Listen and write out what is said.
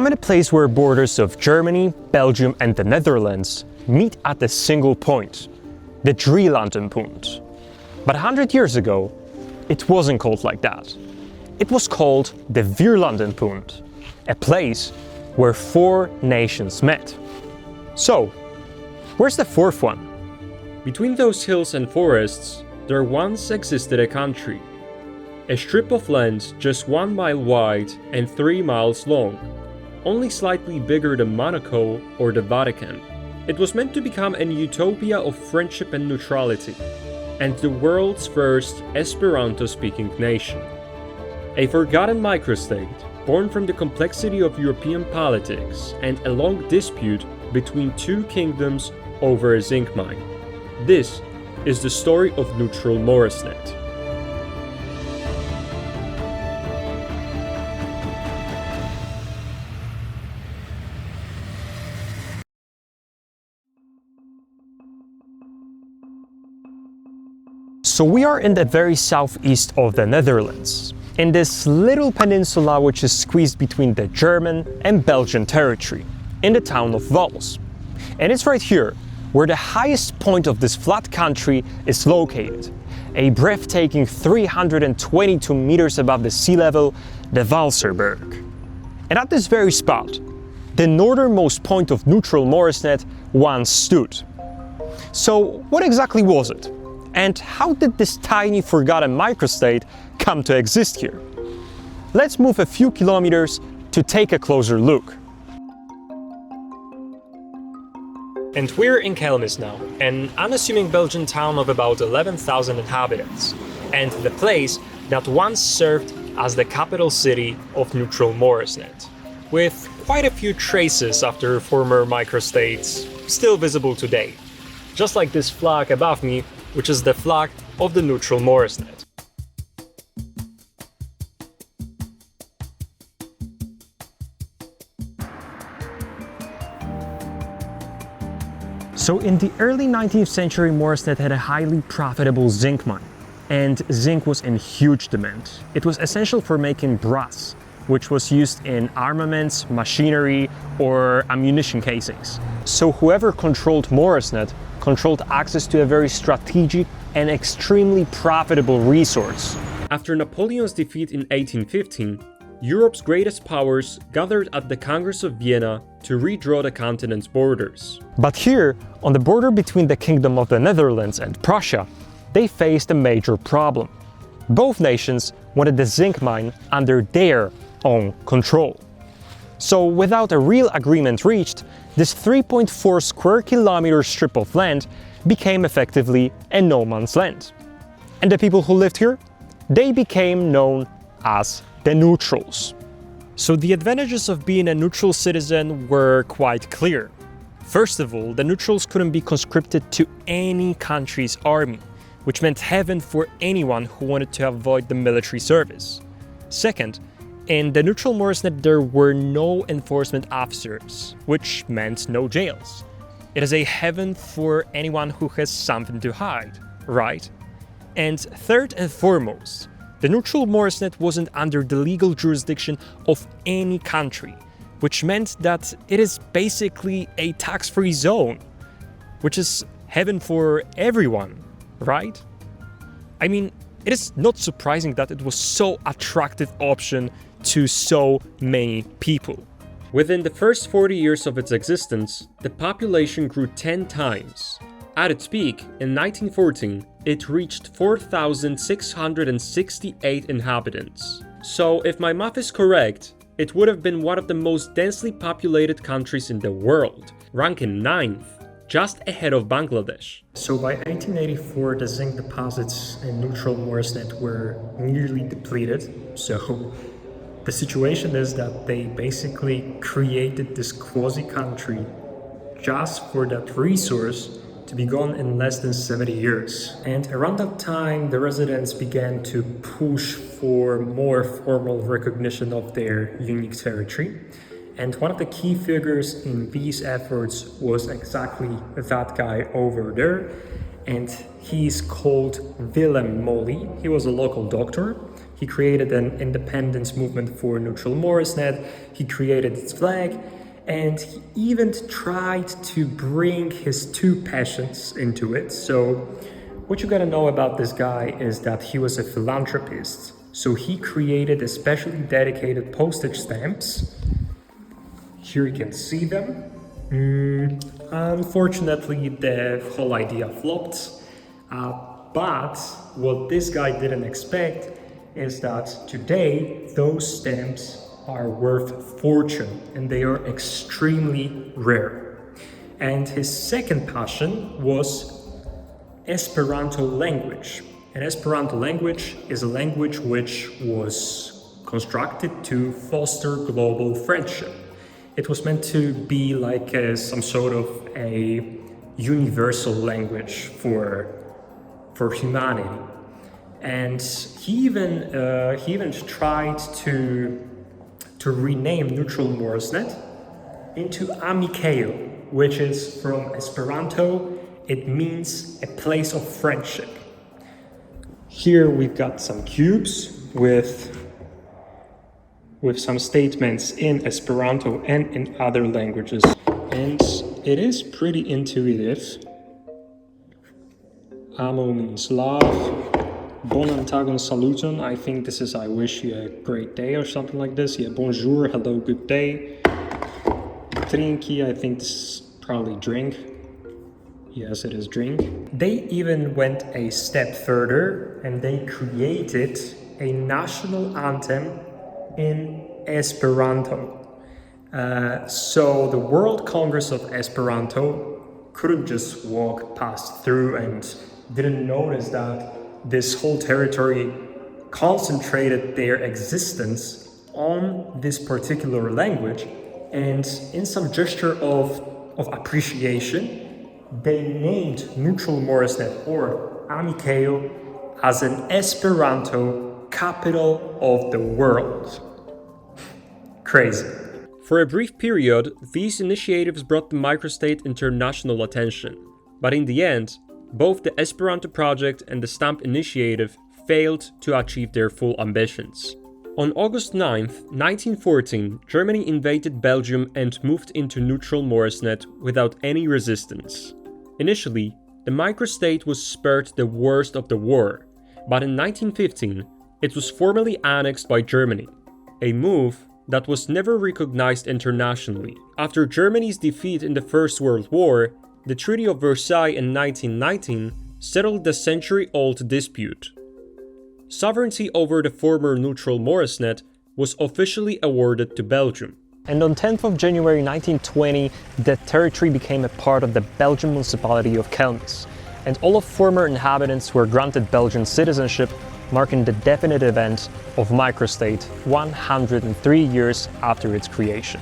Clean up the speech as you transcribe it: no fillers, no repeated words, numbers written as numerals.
I'm in a place where borders of Germany, Belgium and the Netherlands meet at a single point, the Drielandenpunt. But 100 years ago, it wasn't called like that. It was called the Vierlandenpunt, a place where 4 nations met. So, where's the 4th one? Between those hills and forests, there once existed a country. A strip of land just 1 mile wide and 3 miles long, only slightly bigger than Monaco or the Vatican. It was meant to become an utopia of friendship and neutrality, and the world's first Esperanto-speaking nation. A forgotten microstate, born from the complexity of European politics and a long dispute between 2 kingdoms over a zinc mine. This is the story of neutral Moresnet. So we are in the very southeast of the Netherlands, in this little peninsula which is squeezed between the German and Belgian territory, in the town of Wals. And it's right here where the highest point of this flat country is located, a breathtaking 322 meters above the sea level, the Walserberg. And at this very spot, the northernmost point of neutral Moresnet once stood. So what exactly was it? And how did this tiny forgotten microstate come to exist here? Let's move a few kilometers to take a closer look. And we're in Kelmis now, an unassuming Belgian town of about 11,000 inhabitants, and the place that once served as the capital city of neutral Moresnet, with quite a few traces after former microstates still visible today, just like this flag above me, which is the flag of the neutral Moresnet. So in the early 19th century, Moresnet had a highly profitable zinc mine, and zinc was in huge demand. It was essential for making brass, which was used in armaments, machinery, or ammunition casings. So whoever controlled Moresnet controlled access to a very strategic and extremely profitable resource. After Napoleon's defeat in 1815, Europe's greatest powers gathered at the Congress of Vienna to redraw the continent's borders. But here, on the border between the Kingdom of the Netherlands and Prussia, they faced a major problem. Both nations wanted the zinc mine under their own control. So without a real agreement reached, this 3.4 square kilometer strip of land became effectively a no man's land. And the people who lived here? They became known as the neutrals. So the advantages of being a neutral citizen were quite clear. First of all, the neutrals couldn't be conscripted to any country's army, which meant heaven for anyone who wanted to avoid the military service. Second, in the neutral Moresnet there were no enforcement officers, which meant no jails. It is a heaven for anyone who has something to hide, right? And third and foremost, the neutral Moresnet wasn't under the legal jurisdiction of any country, which meant that it is basically a tax-free zone, which is heaven for everyone, right? I mean, it is not surprising that it was so attractive option to so many people. Within the first 40 years of its existence, the population grew 10 times. At its peak, in 1914, it reached 4,668 inhabitants. So, if my math is correct, it would have been one of the most densely populated countries in the world, ranking 9th, just ahead of Bangladesh. So by 1884, the zinc deposits in neutral Moresnet were nearly depleted. So the situation is that they basically created this quasi-country just for that resource to be gone in less than 70 years. And around that time, the residents began to push for more formal recognition of their unique territory. And one of the key figures in these efforts was exactly that guy over there. And he's called Willem Molly. He was a local doctor. He created an independence movement for neutral Moresnet, he created its flag, and he even tried to bring his two passions into it. So what you gotta know about this guy is that he was a philanthropist. So he created especially dedicated postage stamps. Here you can see them. Unfortunately, the whole idea flopped. But what this guy didn't expect is that today those stamps are worth fortune and they are extremely rare. And his second passion was Esperanto language. And Esperanto language is a language which was constructed to foster global friendship. It was meant to be like some sort of a universal language for humanity. And he even tried to rename neutral Moresnet into Amiceo, which is from Esperanto, it means a place of friendship. Here we've got some cubes with some statements in Esperanto and in other languages. And it is pretty intuitive. Amo means love. Bonan tagon saluton, I think this is I wish you a great day or something like this. Yeah, bonjour, hello, good day. Trinki, I think this is probably drink. Yes, it is drink. They even went a step further and they created a national anthem in Esperanto. So the World Congress of Esperanto couldn't just walk past through and didn't notice that this whole territory concentrated their existence on this particular language, and in some gesture of appreciation, they named neutral Moresnet or Amiceo as an Esperanto capital of the world. Crazy. For a brief period, these initiatives brought the microstate international attention, but in the end, both the Esperanto project and the Stamp initiative failed to achieve their full ambitions. On August 9, 1914, Germany invaded Belgium and moved into neutral Moresnet without any resistance. Initially, the microstate was spared the worst of the war, but in 1915, it was formally annexed by Germany, a move that was never recognized internationally. After Germany's defeat in the First World War, the Treaty of Versailles in 1919 settled the century-old dispute. Sovereignty over the former neutral Moresnet was officially awarded to Belgium. And on 10th of January 1920, the territory became a part of the Belgian municipality of Kelmis, and all of former inhabitants were granted Belgian citizenship, marking the definitive end of microstate 103 years after its creation.